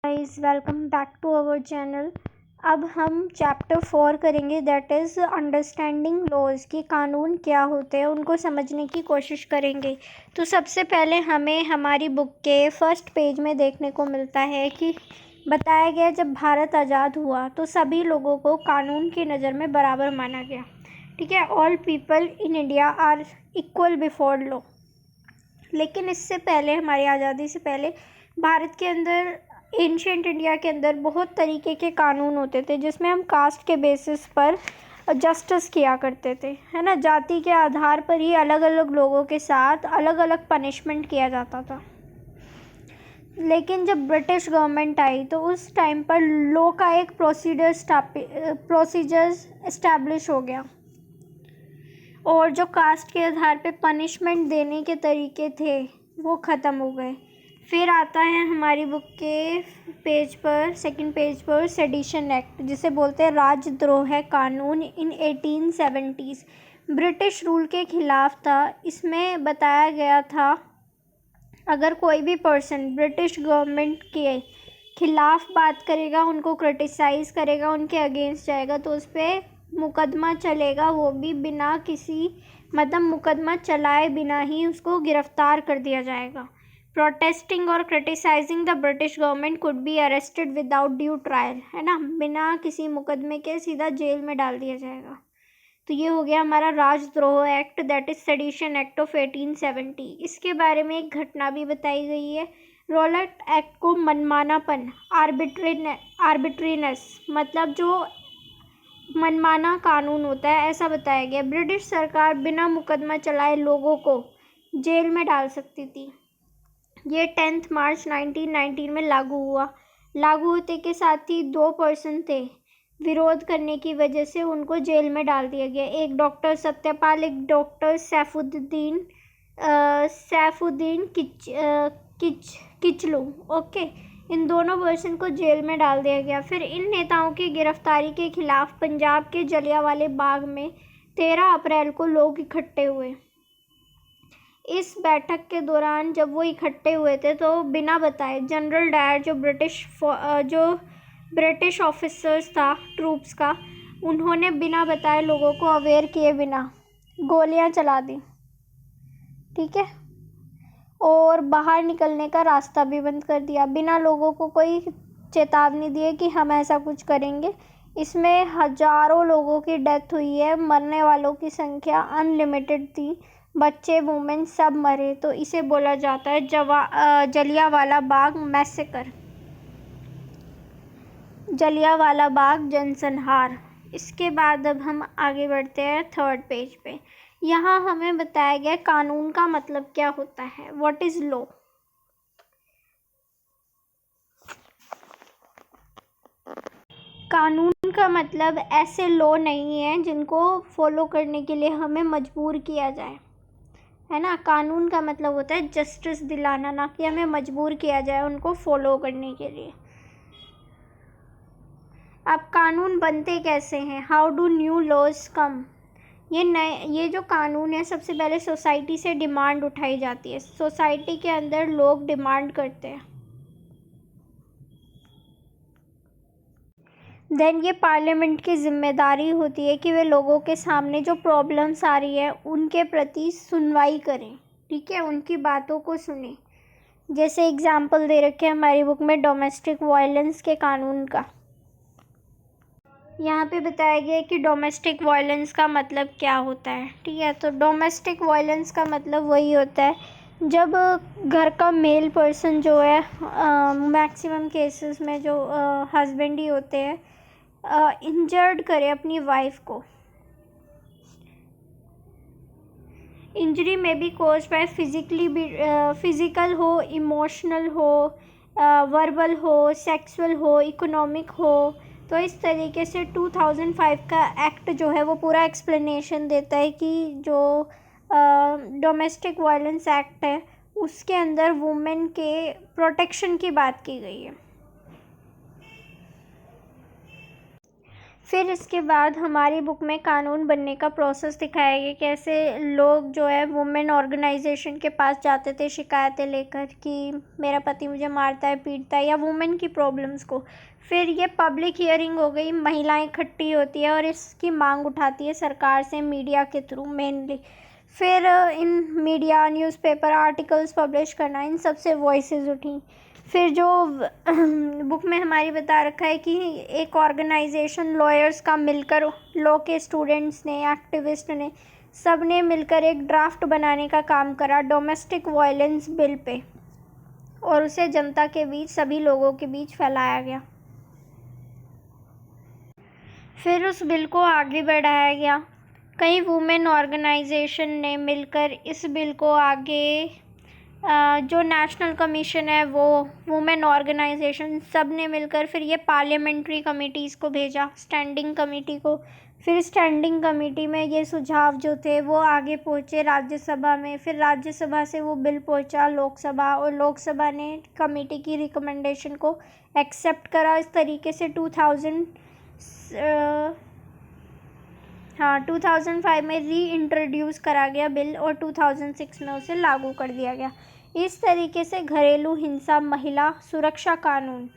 Guys welcome back to our channel. अब हम chapter 4 करेंगे, दैट इज़ अंडरस्टैंडिंग लॉज कि कानून क्या होते हैं, उनको समझने की कोशिश करेंगे। तो सबसे पहले हमें हमारी बुक के फर्स्ट पेज में देखने को मिलता है कि बताया गया जब भारत आज़ाद हुआ तो सभी लोगों को कानून की नज़र में बराबर माना गया। ठीक है, all people in India are equal before law. लेकिन इससे पहले, हमारी आज़ादी से पहले, भारत के अंदर, एंशिएंट इंडिया के अंदर बहुत तरीके के कानून होते थे जिसमें हम कास्ट के बेसिस पर जस्टिस किया करते थे, है ना। जाति के आधार पर ही अलग अलग लोगों के साथ अलग अलग पनिशमेंट किया जाता था। लेकिन जब ब्रिटिश गवर्नमेंट आई तो उस टाइम पर लॉ का एक प्रोसीजर इस्टेब्लिश हो गया और जो कास्ट के आधार पे पनिशमेंट देने के तरीके थे वो ख़त्म हो गए। फिर आता है हमारी बुक के पेज पर, सेकंड पेज पर, सेडिशन एक्ट, जिसे बोलते हैं राजद्रोह कानून इन 1870s। ब्रिटिश रूल के ख़िलाफ़ था। इसमें बताया गया था अगर कोई भी पर्सन ब्रिटिश गवर्नमेंट के ख़िलाफ़ बात करेगा, उनको क्रिटिसाइज़ करेगा, उनके अगेंस्ट जाएगा तो उस पर मुकदमा चलेगा, वो भी बिना किसी मुकदमा चलाए बिना ही उसको गिरफ्तार कर दिया जाएगा। प्रोटेस्टिंग और criticising the British government could be arrested without due trial, है ना, बिना किसी मुकदमे के सीधा जेल में डाल दिया जाएगा। तो ये हो गया हमारा राजद्रोह act, that is sedition act of 1870। इसके बारे में एक घटना भी बताई गई है। रॉलेट एक्ट को मनमानापन, आर्बिट्रीनेस, मतलब जो मनमाना कानून होता है, ऐसा बताया गया। ब्रिटिश सरकार बिना मुकदमा चलाए लोगों को जेल में डाल सकती थी। ये 10 मार्च 1919 में लागू हुआ। लागू होते के साथ ही 2 पर्सन थे, विरोध करने की वजह से उनको जेल में डाल दिया गया। एक डॉक्टर सत्यपाल, एक डॉक्टर सैफुद्दीन किचलू। ओके, इन दोनों पर्सन को जेल में डाल दिया गया। फिर इन नेताओं की गिरफ्तारी के खिलाफ पंजाब के जलियांवाले बाग में 13 अप्रैल को लोग इकट्ठे हुए। इस बैठक के दौरान जब वो इकट्ठे हुए थे तो बिना बताए जनरल डायर, जो ब्रिटिश ऑफिसर्स था ट्रूप्स का, उन्होंने बिना बताए लोगों को अवेयर किए बिना गोलियां चला दी। ठीक है, और बाहर निकलने का रास्ता भी बंद कर दिया बिना लोगों को कोई चेतावनी दिए कि हम ऐसा कुछ करेंगे। इसमें हजारों लोगों की डेथ हुई है। मरने वालों की संख्या अनलिमिटेड थी, बच्चे, वुमेन सब मरे। तो इसे बोला जाता है जलियांवाला बाग मैसेकर, जलियांवाला बाग जनसंहार। इसके बाद अब हम आगे बढ़ते हैं थर्ड पेज पे। यहाँ हमें बताया गया कानून का मतलब क्या होता है, व्हाट इज लॉ। कानून का मतलब ऐसे लॉ नहीं है जिनको फॉलो करने के लिए हमें मजबूर किया जाए, है ना। कानून का मतलब होता है जस्टिस दिलाना, ना कि हमें मजबूर किया जाए उनको फॉलो करने के लिए। अब कानून बनते कैसे हैं, हाउ डू न्यू लॉज कम। ये जो कानून है, सबसे पहले सोसाइटी से डिमांड उठाई जाती है। सोसाइटी के अंदर लोग डिमांड करते हैं, देन ये पार्लियामेंट की जिम्मेदारी होती है कि वे लोगों के सामने जो प्रॉब्लम्स आ रही है उनके प्रति सुनवाई करें। ठीक है, उनकी बातों को सुने। जैसे एग्जाम्पल दे रखे हैं हमारी बुक में डोमेस्टिक वायलेंस के कानून का। यहाँ पे बताया गया है कि डोमेस्टिक वायलेंस का मतलब क्या होता है। ठीक है, तो डोमेस्टिक वायलेंस का मतलब वही होता है जब घर का मेल पर्सन जो है, मैक्सिमम केसेस में जो हस्बैंड ही होते हैं, इंजर्ड करे अपनी वाइफ को। इंजरी में बी कॉज बाय फिजिकल हो, इमोशनल हो, वर्बल हो, सेक्सुअल हो, इकोनॉमिक हो। तो इस तरीके से 2005 का एक्ट जो है वो पूरा एक्सप्लेनेशन देता है कि जो डोमेस्टिक वायलेंस एक्ट है उसके अंदर वुमेन के प्रोटेक्शन की बात की गई है। फिर इसके बाद हमारी बुक में कानून बनने का प्रोसेस दिखाया गया, कैसे लोग जो है वुमेन ऑर्गेनाइजेशन के पास जाते थे शिकायतें लेकर कि मेरा पति मुझे मारता है, पीटता है, या वुमेन की प्रॉब्लम्स को। फिर ये पब्लिक हियरिंग हो गई, महिलाएं इकट्ठी होती है और इसकी मांग उठाती है सरकार से मीडिया के थ्रू मेनली। फिर इन मीडिया, न्यूज़पेपर, आर्टिकल्स पब्लिश करना, इन सब से वॉइसेस उठी। फिर जो बुक में हमारी बता रखा है कि एक ऑर्गेनाइजेशन लॉयर्स का मिलकर, लॉ के स्टूडेंट्स ने, एक्टिविस्ट ने, सब ने मिलकर एक ड्राफ्ट बनाने का काम करा डोमेस्टिक वायलेंस बिल पे, और उसे जनता के बीच, सभी लोगों के बीच फैलाया गया। फिर उस बिल को आगे बढ़ाया गया। कई वुमेन ऑर्गेनाइजेशन ने मिलकर इस बिल को आगे, जो नेशनल कमीशन है वो, वुमेन ऑर्गेनाइजेशन, सब ने मिलकर फिर ये पार्लियामेंट्री कमिटीज़ को भेजा, स्टैंडिंग कमेटी को। फिर स्टैंडिंग कमेटी में ये सुझाव जो थे वो आगे पहुँचे राज्यसभा में। फिर राज्यसभा से वो बिल पहुँचा लोकसभा, और लोकसभा ने कमेटी की रिकमेंडेशन को एक्सेप्ट करा। इस तरीके से 2005 में री इंट्रोड्यूस करा गया बिल, और 2006 में उसे लागू कर दिया गया। इस तरीके से घरेलू हिंसा महिला सुरक्षा कानून,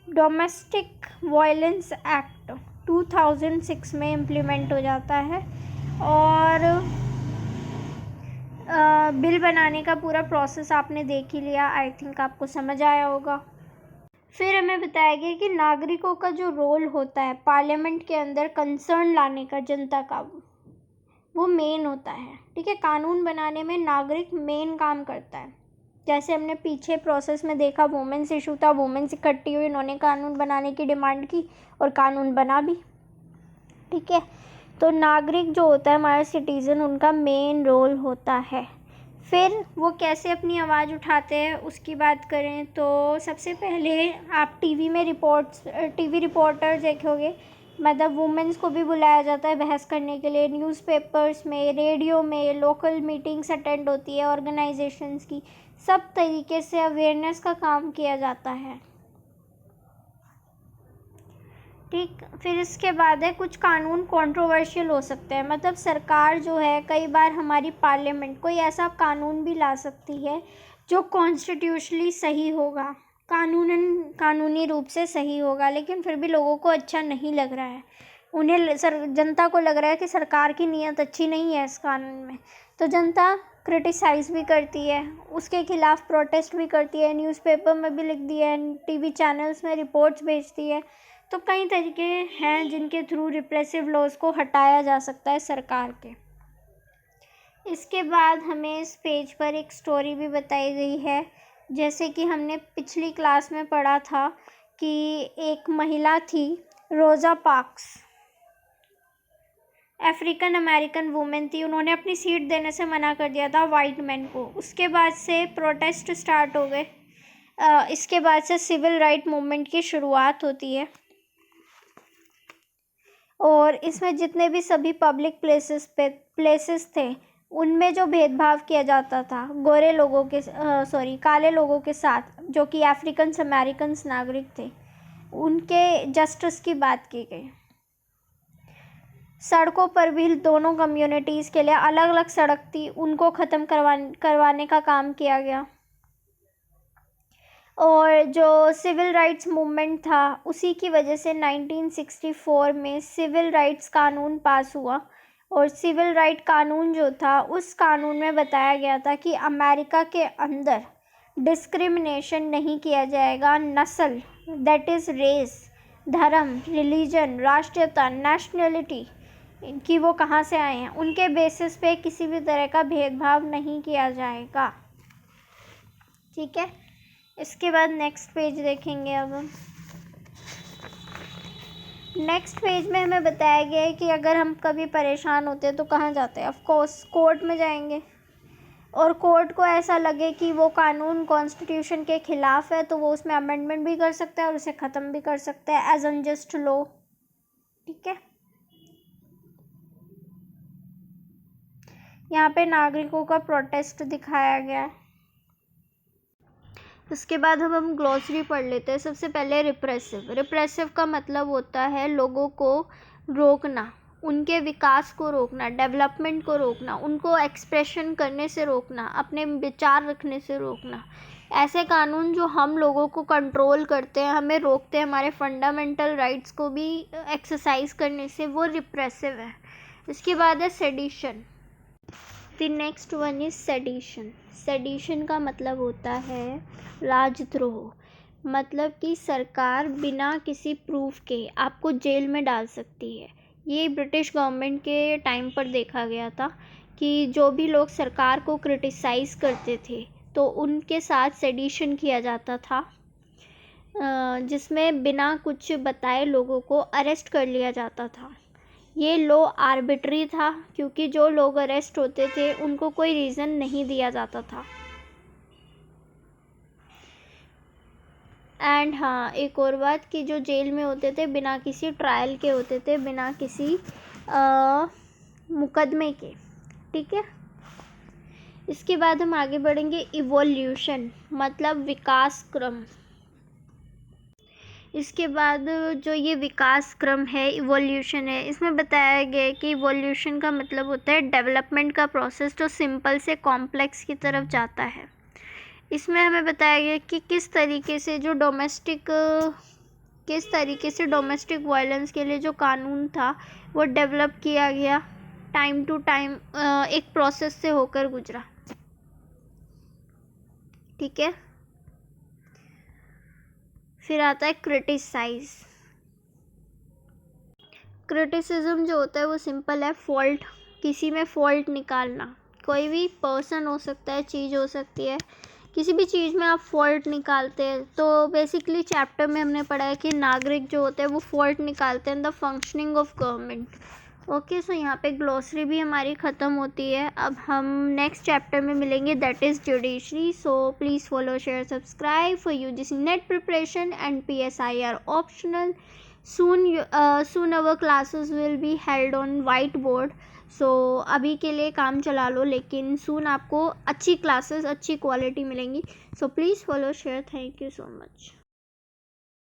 डोमेस्टिक वायलेंस एक्ट 2006 में इम्प्लीमेंट हो जाता है। और बिल बनाने का पूरा प्रोसेस आपने देख ही लिया, आई थिंक आपको समझ आया होगा। फिर हमें बताया गया कि नागरिकों का जो रोल होता है पार्लियामेंट के अंदर कंसर्न लाने का, जनता का, वो मेन होता है। ठीक है, कानून बनाने में नागरिक मेन काम करता है। जैसे हमने पीछे प्रोसेस में देखा, वुमेन्स इशू था, वुमेन्स इकट्ठी हुई, उन्होंने कानून बनाने की डिमांड की और कानून बना भी। ठीक है, तो नागरिक जो होता है हमारा सिटीज़न, उनका मेन रोल होता है। फिर वो कैसे अपनी आवाज़ उठाते हैं उसकी बात करें तो सबसे पहले आप टीवी रिपोर्टर देखोगे, मतलब वुमेन्स को भी बुलाया जाता है बहस करने के लिए। न्यूज़पेपर्स में, रेडियो में, लोकल मीटिंग्स अटेंड होती है ऑर्गेनाइजेशंस की, सब तरीके से अवेयरनेस का काम किया जाता है। ठीक, फिर इसके बाद है कुछ कानून कंट्रोवर्शियल हो सकते हैं, मतलब सरकार जो है कई बार हमारी पार्लियामेंट कोई ऐसा कानून भी ला सकती है जो कॉन्स्टिट्यूशनली सही होगा, कानूनी रूप से सही होगा, लेकिन फिर भी लोगों को अच्छा नहीं लग रहा है। जनता को लग रहा है कि सरकार की नीयत अच्छी नहीं है इस कानून में, तो जनता क्रिटिसाइज़ भी करती है, उसके खिलाफ प्रोटेस्ट भी करती है, न्यूज़पेपर में भी लिख दिया है, टीवी चैनल्स में रिपोर्ट्स भेजती है। तो कई तरीके हैं जिनके थ्रू रिप्रेसिव लॉज को हटाया जा सकता है सरकार के। इसके बाद हमें इस पेज पर एक स्टोरी भी बताई गई है, जैसे कि हमने पिछली क्लास में पढ़ा था कि एक महिला थी, रोज़ा पार्क्स, अफ्रीकन अमेरिकन वुमेन थी। उन्होंने अपनी सीट देने से मना कर दिया था वाइट मैन को। उसके बाद से प्रोटेस्ट स्टार्ट हो गए। इसके बाद से सिविल राइट मूवमेंट की शुरुआत होती है, और इसमें जितने भी सभी पब्लिक प्लेसेस थे उनमें जो भेदभाव किया जाता था काले लोगों के साथ, जो कि अफ्रीकन अमेरिकन नागरिक थे, उनके जस्टिस की बात की गई। सड़कों पर भी दोनों कम्युनिटीज़ के लिए अलग अलग सड़क थी, उनको ख़त्म करवाने का काम किया गया। और जो सिविल राइट्स मूवमेंट था उसी की वजह से 1964 में सिविल राइट्स कानून पास हुआ। और सिविल राइट कानून जो था, उस कानून में बताया गया था कि अमेरिका के अंदर डिस्क्रिमिनेशन नहीं किया जाएगा नस्ल, दैट इज़ रेस, धर्म, रिलीजन, राष्ट्रीयता, नेशनलिटी, कि वो कहाँ से आए हैं, उनके बेसिस पे किसी भी तरह का भेदभाव नहीं किया जाएगा। ठीक है, इसके बाद नेक्स्ट पेज देखेंगे। अब हम नेक्स्ट पेज में हमें बताया गया है कि अगर हम कभी परेशान होते हैं तो कहाँ जाते हैं, ऑफ कोर्स कोर्ट में जाएंगे। और कोर्ट को ऐसा लगे कि वो कानून कॉन्स्टिट्यूशन के ख़िलाफ़ है तो वो उसमें अमेंडमेंट भी कर सकता है और उसे ख़त्म भी कर सकता है एज अनजस्ट लॉ। ठीक है, यहाँ पे नागरिकों का प्रोटेस्ट दिखाया गया है। उसके बाद हम ग्लॉसरी पढ़ लेते हैं। सबसे पहले रिप्रेसिव का मतलब होता है लोगों को रोकना, उनके विकास को रोकना, डेवलपमेंट को रोकना, उनको एक्सप्रेशन करने से रोकना, अपने विचार रखने से रोकना। ऐसे कानून जो हम लोगों को कंट्रोल करते हैं, हमें रोकते हैं हमारे फंडामेंटल राइट्स को भी एक्सरसाइज करने से, वो रिप्रेसिव है। इसके बाद है sedition. The next one is sedition. Sedition का मतलब होता है राजद्रोह। मतलब कि सरकार बिना किसी प्रूफ के आपको जेल में डाल सकती है। ये ब्रिटिश गवर्नमेंट के टाइम पर देखा गया था कि जो भी लोग सरकार को क्रिटिसाइज़ करते थे तो उनके साथ सेडिशन किया जाता था, जिसमें बिना कुछ बताए लोगों को अरेस्ट कर लिया जाता था। ये लॉ आर्बिट्री था क्योंकि जो लोग अरेस्ट होते थे उनको कोई रीज़न नहीं दिया जाता था। एंड हाँ, एक और बात कि जो जेल में होते थे बिना किसी ट्रायल के होते थे, बिना किसी मुकदमे के। ठीक है, इसके बाद हम आगे बढ़ेंगे। इवोल्यूशन मतलब विकास क्रम। इसके बाद जो ये विकास क्रम है, इवोल्यूशन है, इसमें बताया गया है कि इवोल्यूशन का मतलब होता है डेवलपमेंट का प्रोसेस जो सिंपल से कॉम्प्लेक्स की तरफ जाता है। इसमें हमें बताया गया कि किस तरीके से डोमेस्टिक वायलेंस के लिए जो कानून था वो डेवलप किया गया, टाइम टू टाइम एक प्रोसेस से होकर गुजरा। ठीक है, फिर आता है क्रिटिसाइज। क्रिटिसिज्म जो होता है वो सिंपल है, फॉल्ट, किसी में फॉल्ट निकालना। कोई भी पर्सन हो सकता है, चीज़ हो सकती है, किसी भी चीज़ में आप फॉल्ट निकालते हैं। तो बेसिकली चैप्टर में हमने पढ़ा है कि नागरिक जो होते हैं वो फॉल्ट निकालते हैं the functioning of government. Okay, so यहाँ पे ग्लॉसरी भी हमारी ख़त्म होती है। अब हम नेक्स्ट चैप्टर में मिलेंगे, that is judiciary. So please follow, share, subscribe for UGC NET preparation and PSI or optional. soon our classes will be held on whiteboard. सो अभी के लिए काम चला लो, लेकिन सून आपको अच्छी क्लासेस, अच्छी क्वालिटी मिलेंगी। सो please follow, share, thank you so much.